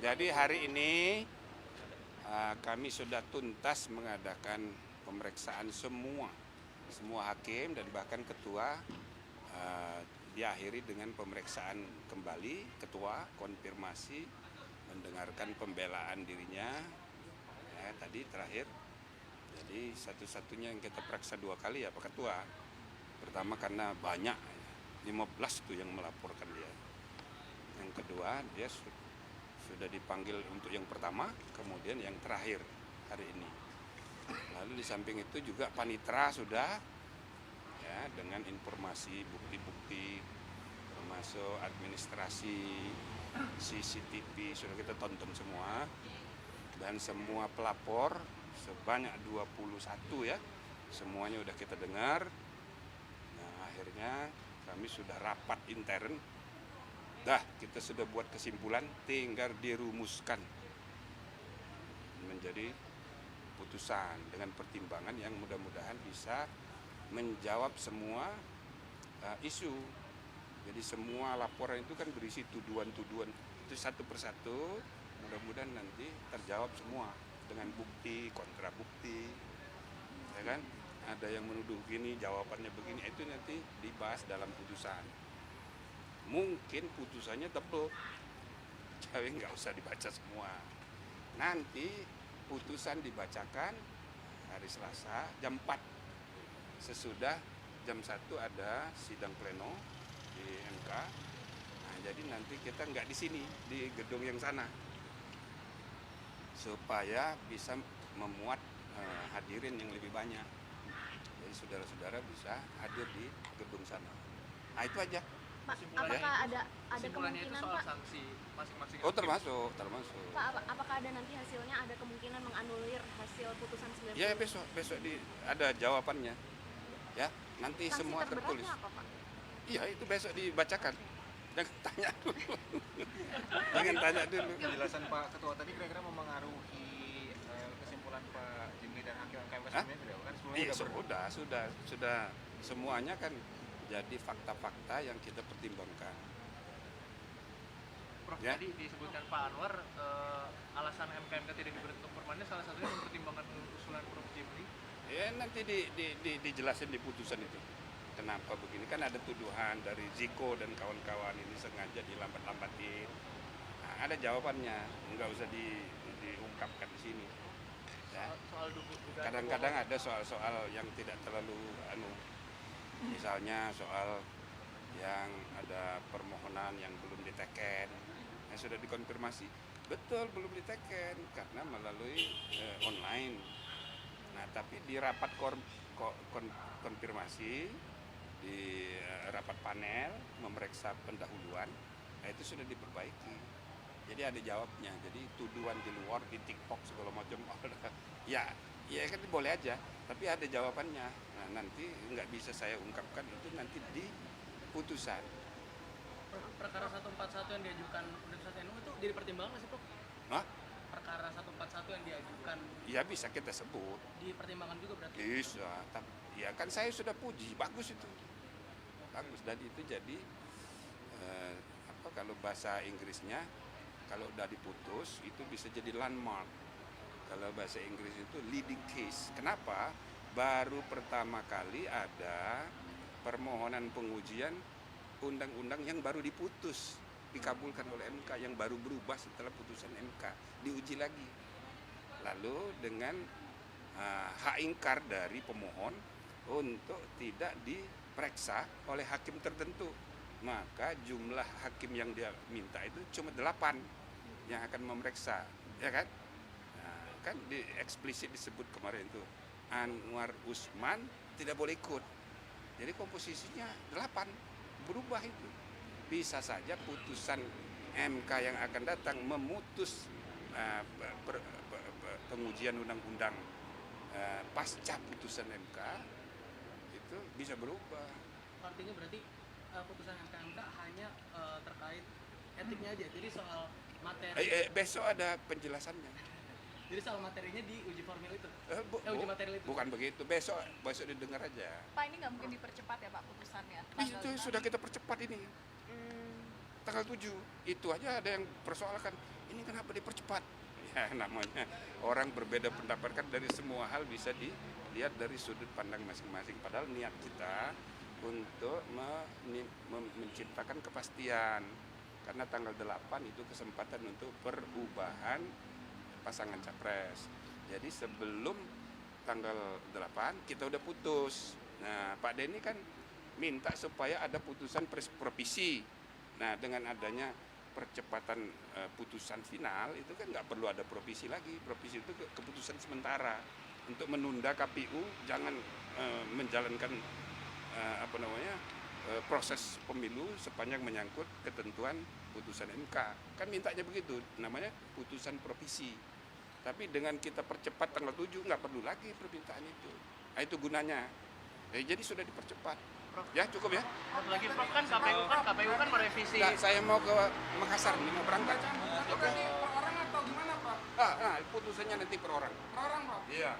Jadi hari ini kami sudah tuntas mengadakan pemeriksaan semua hakim dan bahkan ketua, diakhiri dengan pemeriksaan kembali ketua, konfirmasi, mendengarkan pembelaan dirinya tadi terakhir. Jadi satu-satunya yang kita periksa 2 kali ya Pak Ketua. Pertama karena banyak, 15 tuh yang melaporkan dia. Yang kedua dia sudah dipanggil untuk yang pertama, kemudian yang terakhir hari ini. Lalu di samping itu juga panitra sudah ya dengan informasi bukti-bukti termasuk administrasi CCTV sudah kita tonton semua, dan semua pelapor sebanyak 21 ya, semuanya udah kita dengar. Nah akhirnya kami sudah rapat intern. Kita sudah buat kesimpulan, tinggal dirumuskan menjadi putusan dengan pertimbangan yang mudah-mudahan bisa menjawab semua isu. Jadi semua laporan itu kan berisi tuduhan-tuduhan, itu satu persatu, mudah-mudahan nanti terjawab semua dengan bukti, kontra bukti, ya kan? Ada yang menuduh gini, jawabannya begini, itu nanti dibahas dalam putusan. Mungkin putusannya tebel, jadi nggak usah dibaca semua. Nanti putusan dibacakan hari Selasa jam 4. Sesudah jam 1 ada sidang pleno di MK. Nah, jadi nanti kita nggak di sini, di gedung yang sana, supaya bisa memuat hadirin yang lebih banyak. Jadi saudara-saudara bisa hadir di gedung sana. Nah itu aja. Pak, apakah ada kemungkinan itu soal Pak? sanksi masing-masing. Oh termasuk. Pak, apakah ada nanti hasilnya ada kemungkinan menganulir hasil putusan 90? Ya besok ada jawabannya. Ya nanti Sanksi semua tertulis. terberatnya apa, Pak? Iya itu besok dibacakan. Jangan tanya dulu. Jangan tanya dulu. Penjelasan Pak Ketua tadi kira-kira memengaruhi kesimpulan Pak Jimli dan Hakim MK sebelumnya tidak? Kan sebelumnya Iya sudah semuanya kan jadi fakta-fakta yang kita pertimbangkan. Prof, Ya. tadi disebutkan Pak Anwar alasan MK tidak dibentuk permanen salah satunya mempertimbangkan usulan Prof Jimli. Ya nanti dijelasin di putusan itu. Kenapa begini? Kan ada tuduhan dari Ziko dan kawan-kawan ini sengaja dilambat-lambatin. Nah, ada jawabannya, nggak usah diungkapkan di sini. Ya. Soal dugaan Kadang-kadang ada soal-soal yang tidak terlalu misalnya soal yang ada permohonan yang belum diteken, yang sudah dikonfirmasi betul belum diteken karena melalui online. Nah tapi di rapat konfirmasi, di rapat panel memeriksa pendahuluan, nah itu sudah diperbaiki. Jadi ada jawabnya. Jadi tuduhan di luar di TikTok segala macam ya kan boleh aja, tapi ada jawabannya. Nah nanti nggak bisa saya ungkapkan, itu nanti di putusan. perkara 141 yang diajukan Universitas NU itu jadi pertimbangan nggak sih Prof? Hah? Perkara 141 yang diajukan Ya bisa kita sebut, dipertimbangkan juga berarti? bisa. Ya kan saya sudah puji, bagus itu, bagus. Dan itu jadi kalau bahasa Inggrisnya, kalau udah diputus itu bisa jadi landmark. Kalau bahasa Inggris itu leading case. Kenapa? Baru pertama kali ada permohonan pengujian undang-undang yang baru diputus, dikabulkan oleh MK, yang baru berubah setelah putusan MK, diuji lagi. Lalu dengan hak ingkar dari pemohon untuk tidak diperiksa oleh hakim tertentu, maka jumlah hakim yang dia minta itu cuma 8 yang akan memeriksa, ya kan? Nah, kan eksplisit disebut kemarin itu Anwar Usman tidak boleh ikut. Jadi komposisinya 8, berubah itu. Bisa saja putusan MK yang akan datang memutus pengujian undang-undang pasca putusan MK itu bisa berubah. Artinya berarti putusan MK hanya terkait etiknya aja, jadi soal materi. Besok ada penjelasannya. Jadi soal materinya di uji formil itu? Uji material itu? Bukan begitu, besok didengar aja. Pak, ini nggak mungkin dipercepat ya Pak putusannya? Itu sudah kita percepat ini. Tanggal 7, itu aja ada yang persoalkan. ini kenapa dipercepat? Ya namanya orang berbeda pendapat kan, dari semua hal bisa dilihat dari sudut pandang masing-masing. Padahal niat kita untuk menciptakan kepastian. Karena tanggal 8 itu kesempatan untuk perubahan pasangan capres. Jadi sebelum tanggal 8 kita udah putus. Nah Pak Denny kan minta supaya ada putusan provisi. Nah dengan adanya percepatan putusan final itu kan nggak perlu ada provisi lagi. Provisi itu keputusan sementara untuk menunda KPU jangan menjalankan proses pemilu sepanjang menyangkut ketentuan putusan MK. Kan mintanya begitu, namanya putusan provisi. Tapi dengan kita percepat tanggal 7 nggak perlu lagi permintaan itu. Nah, itu gunanya. Jadi sudah dipercepat. Ya cukup ya. Satu lagi Prof, kan KPU kan merevisi. Nggak, saya mau ke Makassar nih, mau berangkat. Berarti per orang atau gimana, Pak? Putusannya nanti per orang. Per orang, Pak? Iya.